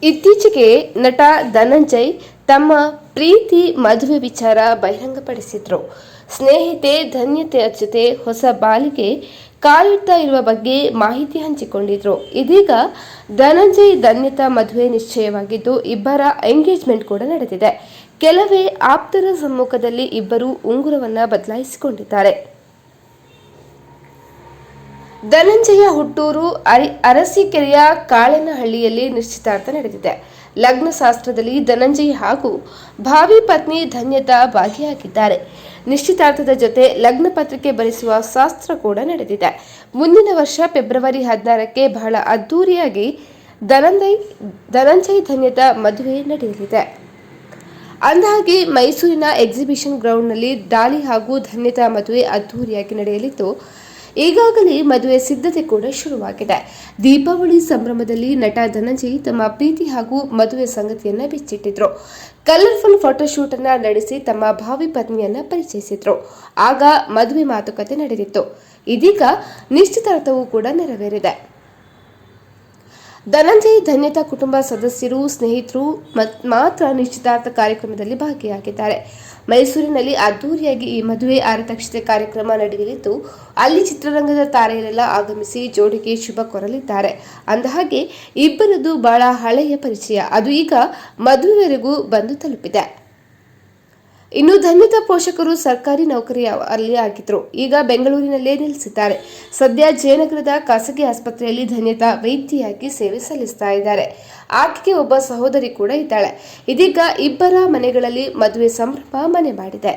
ಇತ್ತೀಚೆಗೆ ನಟ ಧನಂಜಯ್ ತಮ್ಮ ಪ್ರೀತಿ ಮದುವೆ ವಿಚಾರ ಬಹಿರಂಗಪಡಿಸಿದ್ರು. ಸ್ನೇಹಿತೆ ಧನ್ಯತೆ ಜೊತೆ ಹೊಸ ಬಾಳಿಗೆ ಕಾಲಿಡ್ತಾ ಇರುವ ಬಗ್ಗೆ ಮಾಹಿತಿ ಹಂಚಿಕೊಂಡಿದ್ರು. ಇದೀಗ ಧನಂಜಯ್ ಧನ್ಯತಾ ಮದುವೆ ನಿಶ್ಚಯವಾಗಿದ್ದು ಇಬ್ಬರ ಎಂಗೇಜ್ಮೆಂಟ್ ಕೂಡ ನಡೆದಿದೆ. ಕೆಲವೇ ಆಪ್ತರ ಸಮ್ಮುಖದಲ್ಲಿ ಇಬ್ಬರು ಉಂಗುರವನ್ನ ಬದಲಾಯಿಸಿಕೊಂಡಿದ್ದಾರೆ. ಧನಂಜಯ ಹುಟ್ಟೂರು ಅರಸೀಕೆರೆಯ ಕಾಳೆನಹಳ್ಳಿಯಲ್ಲಿ ನಿಶ್ಚಿತಾರ್ಥ ನಡೆದಿದೆ. ಲಗ್ನ ಶಾಸ್ತ್ರದಲ್ಲಿ ಧನಂಜಯ್ ಹಾಗೂ ಭಾವಿ ಪತ್ನಿ ಧನ್ಯತಾ ಭಾಗಿಯಾಗಿದ್ದಾರೆ. ನಿಶ್ಚಿತಾರ್ಥದ ಜೊತೆ ಲಗ್ನ ಪತ್ರಿಕೆ ಬರೆಸುವ ಶಾಸ್ತ್ರ ಕೂಡ ನಡೆದಿದೆ. ಮುಂದಿನ ವರ್ಷ ಫೆಬ್ರವರಿ 16ಕ್ಕೆ ಬಹಳ ಅದ್ದೂರಿಯಾಗಿ ಧನಂಜಯ್ ಧನ್ಯತಾ ಮದುವೆ ನಡೆಯಲಿದೆ. ಅಂದಹಾಗೆ ಮೈಸೂರಿನ ಎಕ್ಸಿಬಿಷನ್ ಗ್ರೌಂಡ್ನಲ್ಲಿ ಡಾಲಿ ಹಾಗೂ ಧನ್ಯತಾ ಮದುವೆ ಅದ್ದೂರಿಯಾಗಿ ನಡೆಯಲಿದ್ದು ಈಗಾಗಲೇ ಮದುವೆ ಸಿದ್ಧತೆ ಕೂಡ ಶುರುವಾಗಿದೆ. ದೀಪಾವಳಿ ಸಂಭ್ರಮದಲ್ಲಿ ನಟ ಧನಂಜಯ್ ತಮ್ಮ ಪ್ರೀತಿ ಹಾಗೂ ಮದುವೆ ಸಂಗತಿಯನ್ನ ಬಿಚ್ಚಿಟ್ಟಿದ್ರು. ಕಲರ್ಫುಲ್ ಫೋಟೋಶೂಟ್ ಅನ್ನ ನಡೆಸಿ ತಮ್ಮ ಭಾವಿ ಪತ್ನಿಯನ್ನ ಪರಿಚಯಿಸಿದ್ರು. ಆಗ ಮದುವೆ ಮಾತುಕತೆ ನಡೆದಿತ್ತು. ಇದೀಗ ನಿಶ್ಚಿತಾರ್ಥವೂ ಕೂಡ ನೆರವೇರಿದೆ. ಧನಂಜಯ್ ಧನ್ಯತಾ ಕುಟುಂಬ ಸದಸ್ಯರು ಸ್ನೇಹಿತರು ಮಾತ್ರ ನಿಶ್ಚಿತಾರ್ಥ ಕಾರ್ಯಕ್ರಮದಲ್ಲಿ ಭಾಗಿಯಾಗಿದ್ದಾರೆ. ಮೈಸೂರಿನಲ್ಲಿ ಅದ್ದೂರಿಯಾಗಿ ಈ ಮದುವೆ ಆರತಕ್ಷತೆ ಕಾರ್ಯಕ್ರಮ ನಡೆಯಲಿದ್ದು ಅಲ್ಲಿ ಚಿತ್ರರಂಗದ ತಾರೆಯರೆಲ್ಲ ಆಗಮಿಸಿ ಜೋಡಿಗೆ ಶುಭ ಕೋರಲಿದ್ದಾರೆ. ಅಂದಹಾಗೆ ಇಬ್ಬರದ್ದು ಬಹಳ ಹಳೆಯ ಪರಿಚಯ, ಅದು ಈಗ ಮದುವೆವರೆಗೂ ಬಂದು ತಲುಪಿದೆ. ಇನ್ನು ಧನ್ಯತಾ ಪೋಷಕರು ಸರ್ಕಾರಿ ನೌಕರಿಯಲ್ಲಿ ಆಗಿದ್ರು. ಈಗ ಬೆಂಗಳೂರಿನಲ್ಲೇ ನೆಲೆಸಿದ್ದಾರೆ. ಸದ್ಯ ಜಯನಗರದ ಖಾಸಗಿ ಆಸ್ಪತ್ರೆಯಲ್ಲಿ ಧನ್ಯತಾ ವೈದ್ಯೆಯಾಗಿ ಸೇವೆ ಸಲ್ಲಿಸ್ತಾ ಇದ್ದಾರೆ. ಆಕೆಗೆ ಒಬ್ಬ ಸಹೋದರಿ ಕೂಡ ಇದ್ದಾಳೆ. ಇದೀಗ ಇಬ್ಬರ ಮನೆಗಳಲ್ಲಿ ಮದುವೆ ಸಂಭ್ರಮ ಮನೆ ಮಾಡಿದೆ.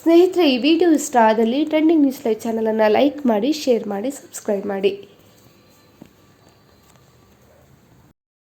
ಸ್ನೇಹಿತರೆ, ಈ ವಿಡಿಯೋ ಇಷ್ಟ ಆದಲ್ಲಿ ಟ್ರೆಂಡಿಂಗ್ ನ್ಯೂಸ್ ಲೈವ್ ಚಾನಲ್ ಅನ್ನು ಲೈಕ್ ಮಾಡಿ, ಶೇರ್ ಮಾಡಿ, ಸಬ್ಸ್ಕ್ರೈಬ್ ಮಾಡಿ.